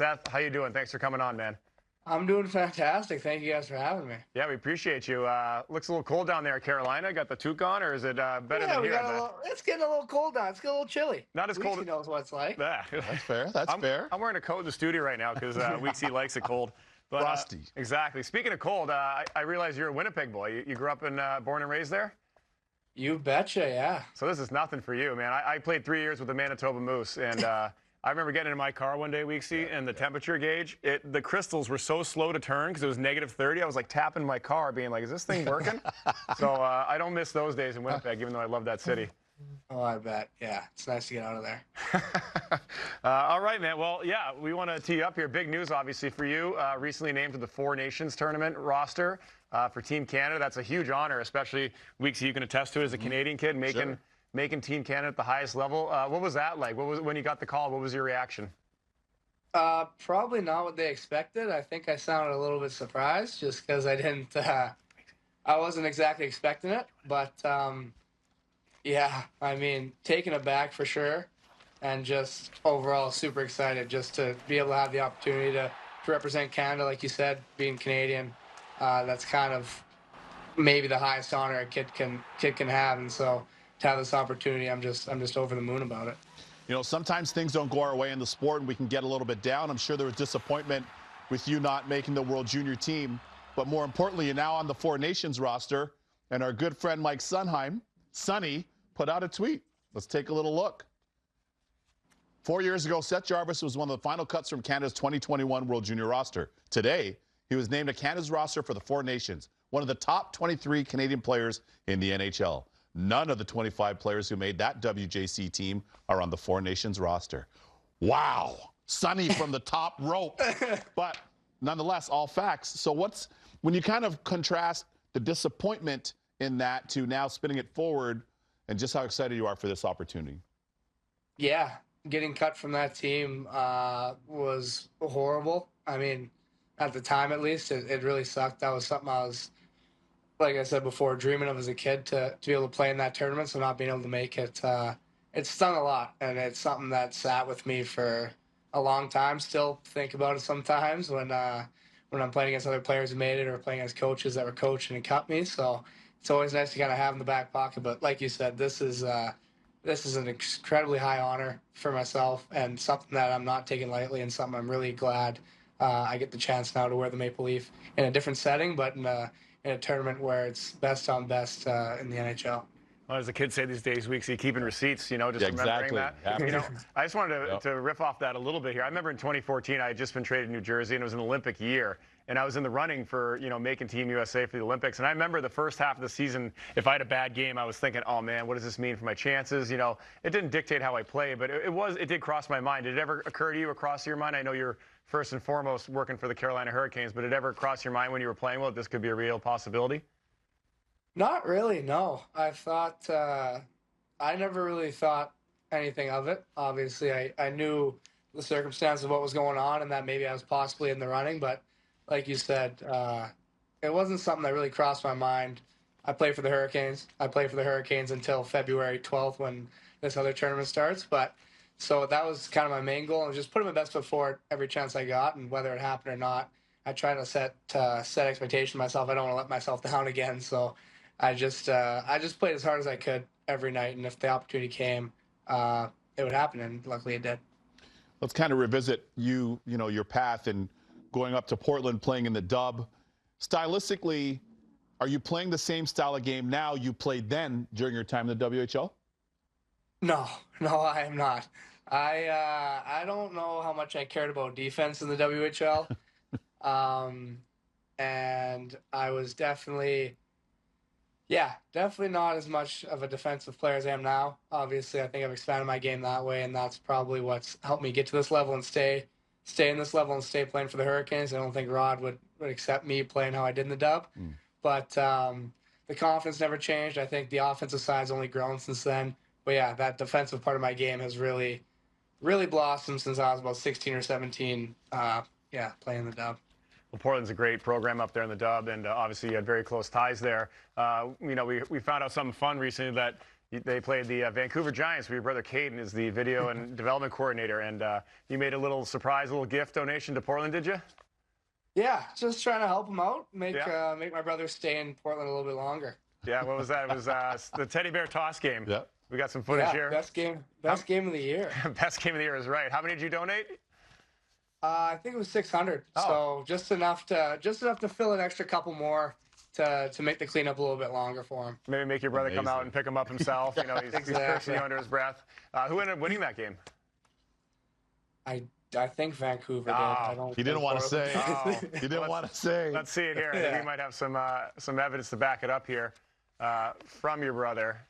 Seth, how you doing? Thanks for coming on, man. I'm doing fantastic. Thank you guys for having me. Yeah, we appreciate you. Looks a little cold down there in Carolina. Got the toque on, or is it better Yeah, than we here, I got a bet? little. It's getting a little cold now. It's getting a little chilly. Not as cold. Weeksy knows what it's like. Yeah. That's fair. That's I'm, fair. I'm wearing a coat in the studio right now because Weeksy likes it cold. But, Frosty. Exactly. Speaking of cold, I realize you're a Winnipeg boy. You grew up in, born and raised there? You betcha, yeah. So this is nothing for you, man. I played 3 years with the Manitoba Moose, and I remember getting in my car one day, Weeksy, and the temperature gauge, the crystals were so slow to turn because it was -30. I was like tapping my car, being like, is this thing working? So I don't miss those days in Winnipeg, even though I love that city. Oh, I bet. Yeah, it's nice to get out of there. All right, man. Well, yeah, we want to tee you up here. Big news, obviously, for you. Recently named to the Four Nations tournament roster for Team Canada. That's a huge honor, especially, Weeksy, you can attest to it as a Canadian kid, making Team Canada at the highest level. What was that like? What was when you got the call? What was your reaction? Probably not what they expected. I think I sounded a little bit surprised just because I didn't. I wasn't exactly expecting it, but yeah, I mean, taken aback for sure, and just overall super excited just to be able to have the opportunity to represent Canada, like you said, being Canadian. That's kind of maybe the highest honor a kid can have, and so to have this opportunity, I'm just over the moon about it. You know, sometimes things don't go our way in the sport and we can get a little bit down. I'm sure there was disappointment with you not making the World Junior team, but more importantly, you're now on the Four Nations roster, and our good friend Mike Sonny, put out a tweet. Let's take a little look. 4 years ago, Seth Jarvis was one of the final cuts from Canada's 2021 World Junior roster. Today, he was named to Canada's roster for the Four Nations, one of the top 23 Canadian players in the NHL. None of the 25 players who made that WJC team are on the Four Nations roster. Wow. Sonny from the top rope. But nonetheless, all facts. So when you kind of contrast the disappointment in that to now spinning it forward and just how excited you are for this opportunity? Yeah, getting cut from that team was horrible. I mean, at the time at least, it really sucked. That was something I was, like I said before, dreaming of as a kid to be able to play in that tournament. So not being able to make it, it stung a lot, and it's something that sat with me for a long time. Still think about it sometimes when I'm playing against other players who made it or playing against coaches that were coaching and cut me. So it's always nice to kind of have in the back pocket. But like you said, this is an incredibly high honor for myself and something that I'm not taking lightly, and something I'm really glad I get the chance now to wear the maple leaf in a different setting, but in a tournament where it's best on best in the NHL. Well, as the kids say these days, Weeksy, keeping receipts, you know, just Exactly. remembering that. You know, I just wanted to riff off that a little bit here. I remember in 2014, I had just been traded to New Jersey, and it was an Olympic year. And I was in the running for, you know, making Team USA for the Olympics. And I remember the first half of the season, if I had a bad game, I was thinking, oh, man, what does this mean for my chances? You know, it didn't dictate how I played, but it did cross my mind. Did it ever occur to you or cross your mind? I know you're first and foremost working for the Carolina Hurricanes, but did it ever cross your mind when you were playing, well, this could be a real possibility? Not really, no. I never really thought anything of it. Obviously, I knew the circumstances of what was going on and that maybe I was possibly in the running, but like you said, it wasn't something that really crossed my mind. I play for the Hurricanes. I play for the Hurricanes until February 12th when this other tournament starts. But so that was kind of my main goal, and just put my best foot forward every chance I got, and whether it happened or not, I try to set expectations myself. I don't want to let myself down again. So I just played as hard as I could every night, and if the opportunity came, it would happen, and luckily it did. Let's kind of revisit your path and going up to Portland, playing in the dub. Stylistically, are you playing the same style of game now you played then during your time in the WHL? No, I am not. I don't know how much I cared about defense in the WHL. And I was definitely not as much of a defensive player as I am now. Obviously, I think I've expanded my game that way, and that's probably what's helped me get to this level and stay in this level and stay playing for the Hurricanes. I don't think Rod would accept me playing how I did in the dub. But the confidence never changed. I think the offensive side's only grown since then. But yeah, that defensive part of my game has really blossomed since I was about 16 or 17, playing the dub. Well, Portland's a great program up there in the dub, and obviously you had very close ties there. We found out something fun recently that They played the Vancouver Giants, where your brother Caden is the video and development coordinator, and you made a little surprise, little gift donation to Portland, did you? Yeah, just trying to help him out, make my brother stay in Portland a little bit longer. Yeah, what was that? It was the teddy bear toss game. Yeah. We got some footage here. Best game of the year. Best game of the year is right. How many did you donate? I think it was 600. Oh. So just enough to fill an extra couple more to make the cleanup a little bit longer for him. Maybe make your brother come out and pick him up himself. You know, he's cursing you under his breath. Who ended up winning that game? I think Vancouver did. I don't he didn't want to say. He didn't want to say. Let's see it here. I think we might have some evidence to back it up here from your brother.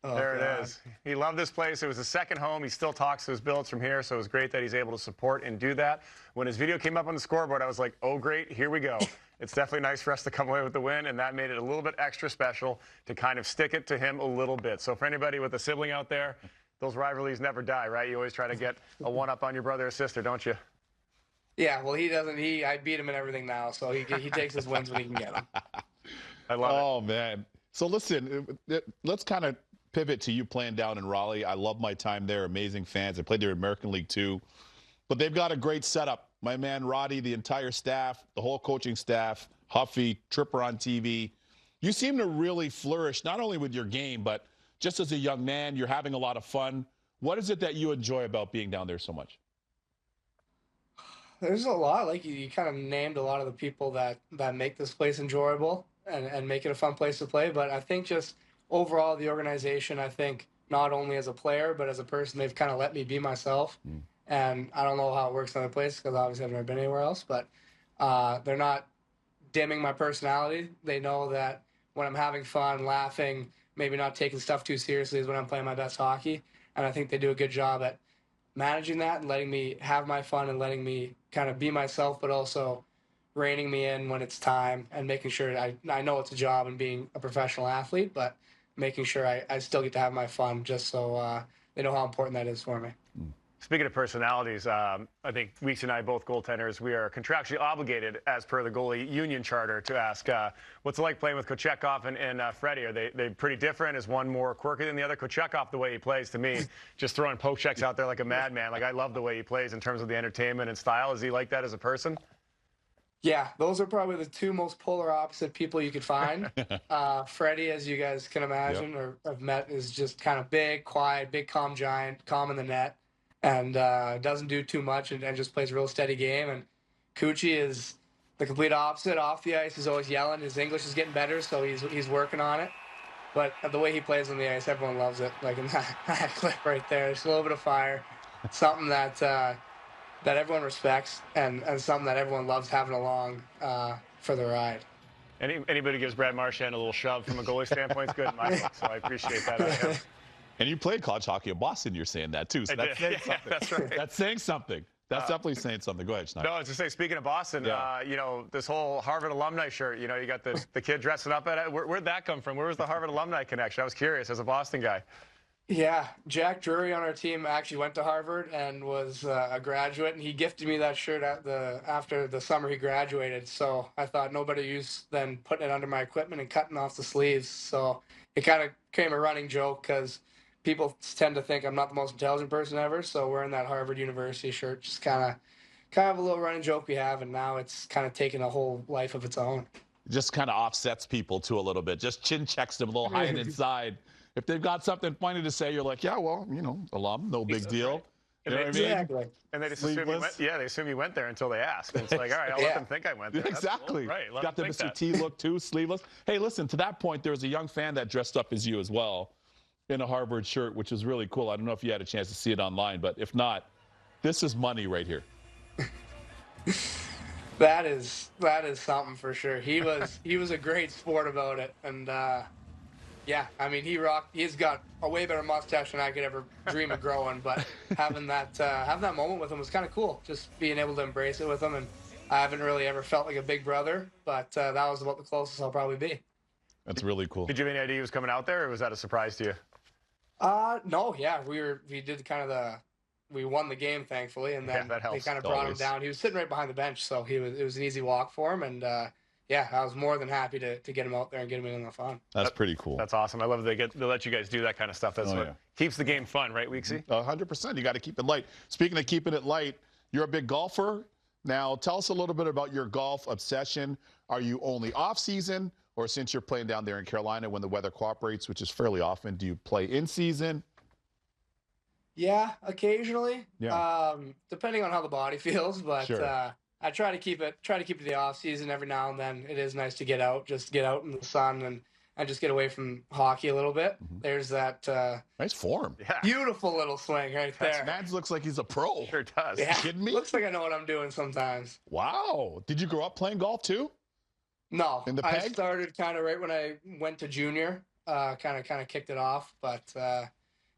There it is. He loved this place. It was his second home. He still talks to his builds from here, so it was great that he's able to support and do that. When his video came up on the scoreboard, I was like, oh, great, here we go. It's definitely nice for us to come away with the win, and that made it a little bit extra special to kind of stick it to him a little bit. So for anybody with a sibling out there, those rivalries never die, right? You always try to get a one-up on your brother or sister, don't you? Yeah, well, he doesn't. I beat him in everything now, so he takes his wins when he can get them. I love it. Oh, man. So listen, let's kind of pivot to you playing down in Raleigh. I love my time there. Amazing fans. I played there in American League too. But they've got a great setup. My man Roddy, the entire staff, the whole coaching staff, Huffy, Tripper on TV. You seem to really flourish, not only with your game, but just as a young man. You're having a lot of fun. What is it that you enjoy about being down there so much? There's a lot. Like you kind of named a lot of the people that make this place enjoyable and make it a fun place to play. But I think just overall, the organization, I think, not only as a player, but as a person, they've kind of let me be myself. And I don't know how it works in other places because obviously I've never been anywhere else, but they're not dimming my personality. They know that when I'm having fun, laughing, maybe not taking stuff too seriously is when I'm playing my best hockey. And I think they do a good job at managing that and letting me have my fun and letting me kind of be myself, but also reining me in when it's time and making sure I know it's a job and being a professional athlete, but making sure I still get to have my fun just so they know how important that is for me. Speaking of personalities, I think Weeks and I, both goaltenders, we are contractually obligated, as per the goalie union charter, to ask what's it like playing with Kochetkov and Freddie? Are they pretty different? Is one more quirky than the other? Kochetkov, the way he plays, to me, just throwing poke checks out there like a madman. Like, I love the way he plays in terms of the entertainment and style. Is he like that as a person? Yeah, those are probably the two most polar opposite people you could find. Freddie, as you guys can imagine or have met, is just kind of big, quiet, big, calm giant, calm in the net, and doesn't do too much and just plays a real steady game. And Coochie is the complete opposite. Off the ice, he's always yelling. His English is getting better, so he's working on it. But the way he plays on the ice, everyone loves it. Like in that clip right there, there's a little bit of fire, something that everyone respects and something that everyone loves having along for the ride. Anybody gives Brad Marchand a little shove from a goalie standpoint is good in my book, so I appreciate that. And you played college hockey in Boston, you're saying that too. So that's saying something. That's right. That's saying something. That's definitely saying something. Go ahead, Schneider. No, I was to say, speaking of Boston, you know, this whole Harvard alumni shirt, you know, you got the kid dressing up at it. Where'd that come from? Where was the Harvard alumni connection? I was curious as a Boston guy. Yeah, Jack Drury on our team actually went to Harvard and was a graduate, and he gifted me that shirt after the summer he graduated. So I thought no better use than putting it under my equipment and cutting off the sleeves. So it kind of became a running joke because people tend to think I'm not the most intelligent person ever. So wearing that Harvard University shirt, just kind of a little running joke we have, and now it's kind of taken a whole life of its own. Just kind of offsets people too a little bit. Just chin checks them a little high and inside. If they've got something funny to say, you're like, yeah, well, you know, alum, no big deal. Right. You know what I mean? Exactly. And they just assume you went, they assume you went there until they ask. And it's like, all right, I'll let them think I went there. Exactly. Cool. Right. Got the Mr. T look too, sleeveless. Hey, listen, to that point, there was a young fan that dressed up as you as well in a Harvard shirt, which is really cool. I don't know if you had a chance to see it online, but if not, this is money right here. That is something for sure. He was a great sport about it, and yeah, I mean he's got a way better mustache than I could ever dream of growing. But having that moment with him was kind of cool. Just being able to embrace it with him, and I haven't really ever felt like a big brother, but that was about the closest I'll probably be. That's really cool. Did you have any idea he was coming out there, or was that a surprise to you? No, yeah, we did we won the game, thankfully, and then they kind of brought him down. He was sitting right behind the bench, so it was an easy walk for him, and yeah, I was more than happy to get him out there and get him in the fun. That's pretty cool. That's awesome. I love that they let you guys do that kind of stuff. That's what keeps the game fun, right, Weeksy? 100%. You got to keep it light. Speaking of keeping it light, you're a big golfer. Now, tell us a little bit about your golf obsession. Are you only off season, or since you're playing down there in Carolina when the weather cooperates, which is fairly often, do you play in season? Yeah, occasionally. Yeah. Depending on how the body feels, but Sure. I try to keep it the off season every now and then. It is nice to get out, just get out in the sun and just get away from hockey a little bit. There's that Nice form. Yeah. beautiful little swing right there. Mads looks like he's a pro. Sure does. Yeah, You kidding me? looks like I know what I'm doing sometimes. Wow. Did you grow up playing golf too? No, In the I peg? started kind of right when I went to junior. Kind of kicked it off, but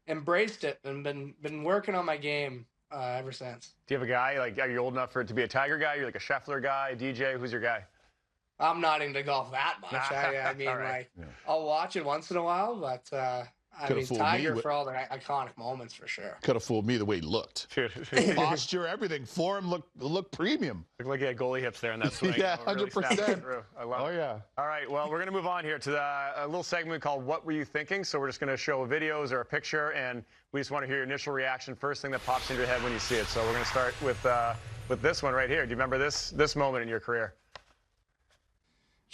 embraced it and been working on my game ever since. Do you have a guy, like, are you old enough for it to be a Tiger guy? You're like a Scheffler guy, a DJ? Who's your guy? I'm not into golf that much. I mean, All right. like, I'll watch it once in a while, but I Could've mean, fooled me Tiger with- for all the iconic moments for sure. Could have fooled me the way he looked. Dude, Posture, everything. Form looked premium. looked like he had goalie hips there in that swing. Yeah, Really snapped 100%. it through. I love it. Yeah. All right, well, we're going to move on here to a little segment called What Were You Thinking? So we're just going to show videos or a picture, and we just want to hear your initial reaction, first thing that pops into your head when you see it. So we're going to start with this one right here. Do you remember this moment in your career?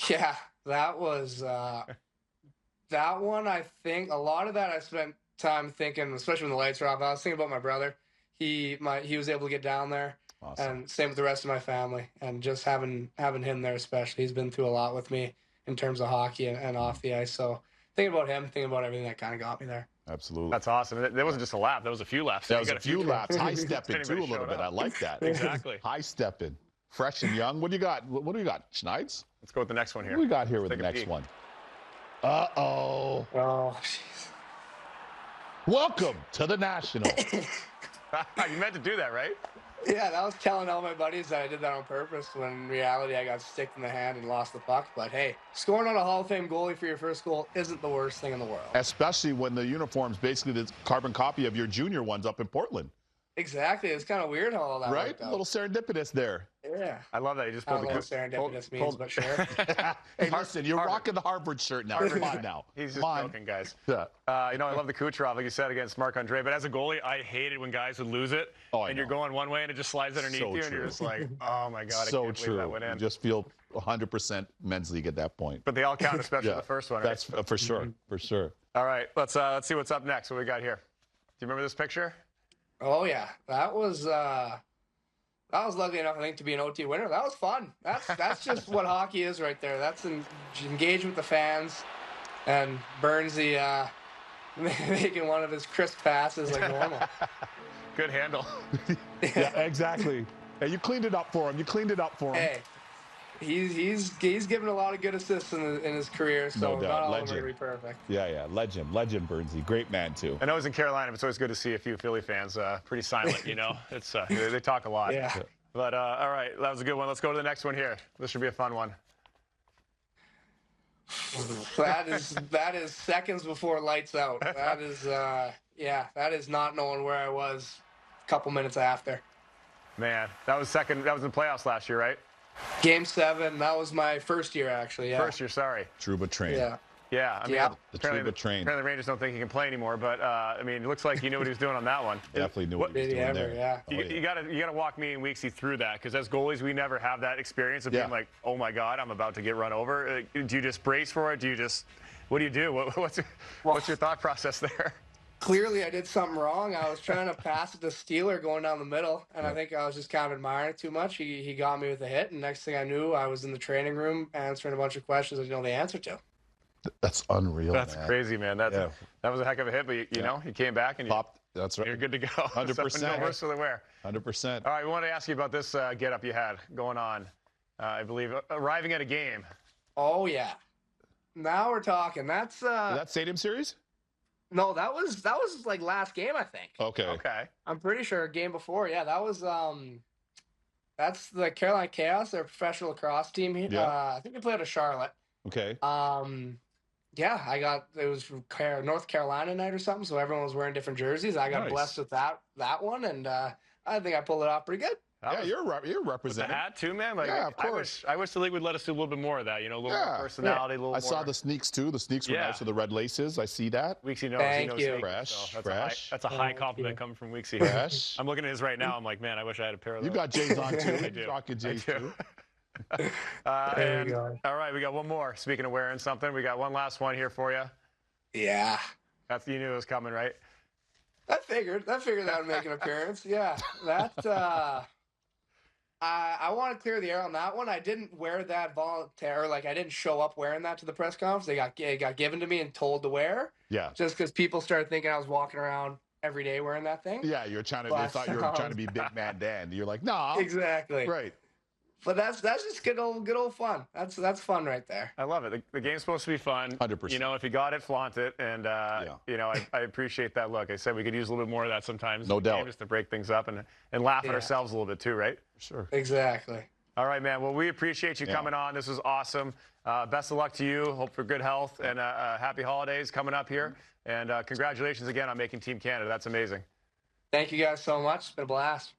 Yeah, that was that one. I think a lot of that I spent time thinking, especially when the lights were off. I was thinking about my brother. He was able to get down there, Awesome. and same with the rest of my family. And just having him there, especially, he's been through a lot with me in terms of hockey and off the ice. So thinking about him, thinking about everything that kind of got me there. Absolutely. That's awesome. That wasn't just a lap. That was a few laps. That You was got a few laps. High stepping too a Anybody little showed bit. up. I like that. Exactly. High stepping. Fresh and young. What do you got? What do we got? Schneid's? Let's go with the next one here. What do we got here with the Take a next peek. one? Uh-oh. Oh, jeez. Welcome to the National. You meant to do that, right? Yeah, I was telling all my buddies that I did that on purpose, when in reality I got sticked in the hand and lost the puck. But hey, scoring on a Hall of Fame goalie for your first goal isn't the worst thing in the world. Especially when the uniform's basically the carbon copy of your junior ones up in Portland. Exactly. It's kind of weird how all that Right? worked A out. little serendipitous there. Yeah. I love that. You just I pulled don't know the what serendipitous means, but sure. Hey, listen, you're Harvard. rocking the Harvard shirt now. Harvard Come on shirt. now. He's just Come on. joking, guys. Yeah. I love the Kucherov, like you said, against Marc-Andre. But as a goalie, I hated when guys would lose it, Oh, I and you're know. going one way, and it just slides underneath So you, and you're true. just like, oh, my God, I So can't believe that true. went You in. just feel 100% men's league at that point. But they all count, especially the first one, right? That's for sure. For sure. All right, let's see what's up next. What we got here? Do you remember this picture? Oh yeah, that was lucky enough, I think, to be an OT winner. That was fun. That's just what hockey is right there. That's engage with the fans, and Burnsy making one of his crisp passes like normal. Good handle. Yeah, exactly. Hey, you cleaned it up for him. You cleaned it up for him. Hey, he's given a lot of good assists in his career, so No doubt. not all of them Legend. are going to be perfect. Yeah. Legend Burnsy. Great man, too. I know he's in Carolina, but it's always good to see a few Philly fans pretty silent, you know? It's they talk a lot. Yeah. But, all right, that was a good one. Let's go to the next one here. This should be a fun one. That is seconds before lights out. That is that is not knowing where I was a couple minutes after. Man, that was in the playoffs last year, right? Game 7, that was my first year actually. Yeah. First year, sorry. Trouba train. Yeah. Yeah, I mean, Yeah. The apparently, Trouba train. apparently the Rangers don't think he can play anymore, but I mean, it looks like he knew what he was doing on that one. Definitely knew what he was Did he doing ever? there. Yeah. Oh, You gotta walk me and Weeksy through that, because as goalies, we never have that experience of being like, oh my God, I'm about to get run over. Do you just brace for it? What do you do? What's your thought process there? Clearly, I did something wrong. I was trying to pass it to Steeler going down the middle, and I think I was just kind of admiring it too much. He got me with a hit, and next thing I knew, I was in the training room answering a bunch of questions I didn't know the answer to. That's unreal, That's man. crazy, man. That was a heck of a hit, but you know, you came back and Popped. That's right. you're good to go. 100%. So no worse for the wear. 100%. All right, we want to ask you about this get-up you had going on, I believe, arriving at a game. Oh yeah, now we're talking. That's Is that Stadium Series? no, that was like last game, I think. Okay. Okay. I'm pretty sure game before. Yeah, that was that's the Carolina Chaos, their professional lacrosse team. Yeah. I think they played at Charlotte. Okay. Yeah, it was from North Carolina night or something, so everyone was wearing different jerseys. I got Nice. blessed with that one, and I think I pulled it off pretty good. Yeah, you're With representing. the hat too, man. Like, Yeah, of course. I wish the league would let us do a little bit more of that. You know, a little more personality, a little more. I saw the sneaks too. The sneaks were nice with the red laces. I see that. Weeksy knows. Thank he knows you. sneakers, so Fresh. that's a high compliment coming from Weeksy. Fresh. I'm looking at his right now. I'm like, man, I wish I had a pair of those. You got J's on too. I do. Rocking J's too. There you go. All right, we got one more. Speaking of wearing something, we got one last one here for you. Yeah. You knew it was coming, right? I figured that would make an appearance. Yeah. I want to clear the air on that one. I didn't wear that volunteer. Like, I didn't show up wearing that to the press conference. It got given to me and told to wear. Yeah. Just because people started thinking I was walking around every day wearing that thing. Yeah, they thought you were trying to be big man Dan. You're like, no. Exactly. Right. But that's just good old fun. That's fun right there. I love it. The game's supposed to be fun. 100%. You know, if you got it, flaunt it. And, you know, I appreciate that look. I said we could use a little bit more of that sometimes. No doubt. Just to break things up and laugh at ourselves a little bit too, right? Sure. Exactly. All right, man. Well, we appreciate you coming on. This was awesome. Best of luck to you. Hope for good health and happy holidays coming up here. And congratulations again on making Team Canada. That's amazing. Thank you guys so much. It's been a blast.